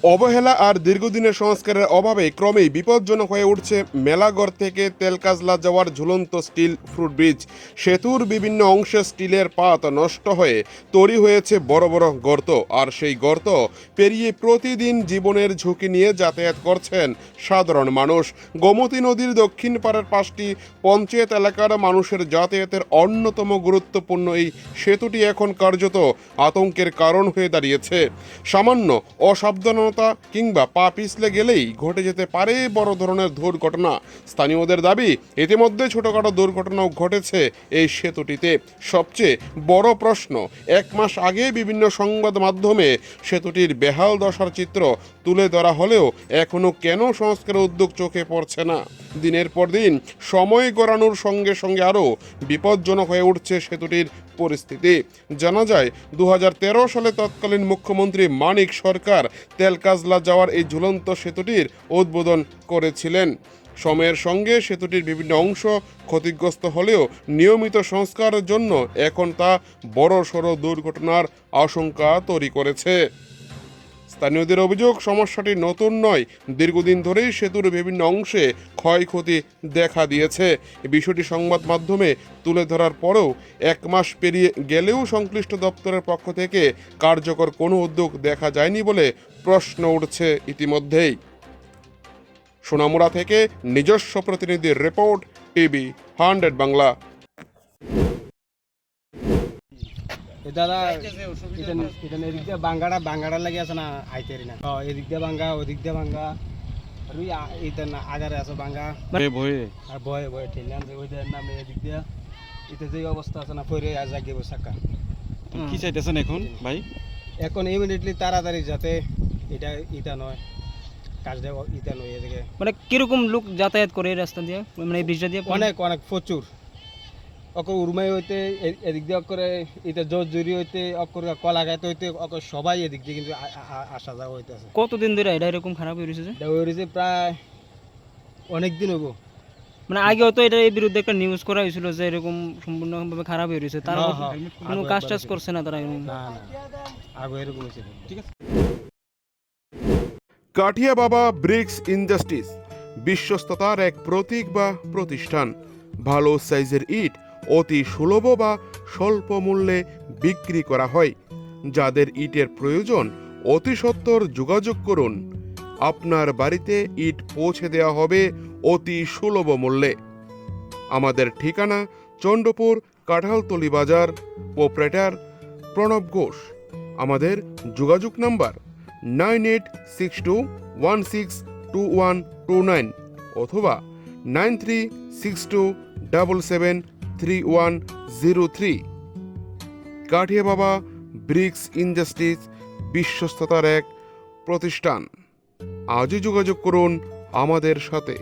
অবহেলা আর দীর্ঘদিনের সংস্কারের অভাবে ক্রমেই বিপজ্জনক হয়ে উঠছে মেলাঘর থেকে তেলকাজলা যাওয়ার ঝুলন্ত স্টিল ফুট ব্রিজ। সেতুর বিভিন্ন অংশে স্টিলের পাত নষ্ট হয়ে তৈরি হয়েছে বড় বড় গর্ত, আর সেই গর্ত পেরিয়ে প্রতিদিন জীবনের ঝুঁকি নিয়ে যাতায়াত করছেন সাধারণ মানুষ। গোমতী নদীর দক্ষিণ পাড়ের পাশটি পঞ্চায়েত এলাকার মানুষের যাতায়াতের অন্যতম গুরুত্বপূর্ণ এই সেতুটি এখন কার্যত আতঙ্কের কারণ হয়ে দাঁড়িয়েছে। সামান্য অসাবধানতা কিংবা পা পিছলে গেলেই ঘটে যেতে পারে বড় ধরনের দুর্ঘটনা। স্থানীয়দের দাবি, ইতিমধ্যে ছোটখাটো দুর্ঘটনাও ঘটেছে এই সেতুটিতে। সবচেয়ে বড় প্রশ্ন, 1 মাস আগে বিভিন্ন সংবাদ মাধ্যমে সেতুটির বেহাল দশার চিত্র তুলে ধরা হলেও এখনো কেন সংস্কারের উদ্যোগ চোখে পড়ছে না? দিনের পর দিন সময় গড়ানোর সঙ্গে সঙ্গে আরও বিপজ্জনক হয়ে উঠছে সেতুটির পরিস্থিতি। জানা যায় 2013 সালে তৎকালীন মুখ্যমন্ত্রী মানিক সরকার তেলকাজলা যাওয়ার এই ঝুলন্ত সেতুটির উদ্বোধন করেছিলেন। সময়ের সঙ্গে সেতুটির বিভিন্ন অংশ ক্ষতিগ্রস্ত হলেও নিয়মিত সংস্কারের জন্য এখন তা বড়সড় দুর্ঘটনার আশঙ্কা তৈরি করেছে। স্থানীয়দের অভিযোগ, সমস্যাটি নতুন নয়, দীর্ঘদিন ধরেই সেতুর বিভিন্ন অংশে ক্ষয়ক্ষতি দেখা দিয়েছে। বিষয়টি সংবাদ মাধ্যমে তুলে ধরার পরেও 1 মাস পেরিয়ে গেলেও সংশ্লিষ্ট দপ্তরের পক্ষ থেকে কার্যকর কোনো উদ্যোগ দেখা যায়নি বলে প্রশ্ন উঠছে ইতিমধ্যেই। সোনামুড়া থেকে নিজস্ব প্রতিনিধির রিপোর্ট, টিভি 100 বাংলা। দাদা এটা এদিক দিয়ে বাঙ্গাটা লাগে আছে না, আইতেরি না এদিক দিয়ে বাঙ্গা ওদিক দিয়ে বাঙ্গা আর ওই এটা না আগারে আছে বাঙ্গা ভয়ে আর ভয়ে ভয়ে ঠেলে আনছে ওই নামে এদিক দিয়ে এটা যে অবস্থা আছে না পরে আর জাগিয়ে চাকা। কি চাইতেছেন এখন ভাই? এখন ইমিডিয়েটলি তাড়াতাড়ি যাতে এটা নয় কাজটা এটা নয় এদিকে। মানে কিরকম লোক যাতায়াত করে এই রাস্তা দিয়ে, মানে এই ব্রিজটা দিয়ে? অনেক প্রচুর অকর উর্মাই হইতে এদিক দিয়ে অকরে এটা জোর জুরি হইতে অকর কলা গাইতে হইতে অকর সবাই এদিক দিয়ে কিন্তু আসা যাওয়া হইতেছে। কতদিন ধরে এটা এরকম খারাপ হয়ে রয়েছে? এটা হয়েছে প্রায় অনেক দিন হইব। মানে আগেও তো এটা এই বিরুদ্ধে একটা নিউজ করা হয়েছিল যে এরকম সম্পূর্ণভাবে খারাপ হয়ে রয়েছে, তার কোনো কাজ টাজ করছে না তারা? না আগে এরকম হয়েছে। ঠিক আছে। কাঠিয়া বাবা ব্রিক্স ইন্ডাস্ট্রিজ বিশ্বস্ততার এক প্রতীক বা প্রতিষ্ঠান। ভালো সাইজের ইট অতি সুলভ বা স্বল্প মূল্যে বিক্রি করা হয়। যাদের ইটের প্রয়োজন অতি সত্বর যোগাযোগ করুন। আপনার বাড়িতে ইট পৌঁছে দেওয়া হবে অতি সুলভ মূল্যে। আমাদের ঠিকানা চন্দ্রপুর কাঁঠালতলি বাজার, প্রোপ্রাইটার প্রণব ঘোষ। আমাদের যোগাযোগ নাম্বার 9862162129 অথবা 9362773103। কাঠিয়া বাবা ব্রিক্স ইন্ডাস্ট্রিজ বিশ্বস্ততার এক প্রতিষ্ঠান। আজই যোগাযোগ করুন আমাদের সাথে।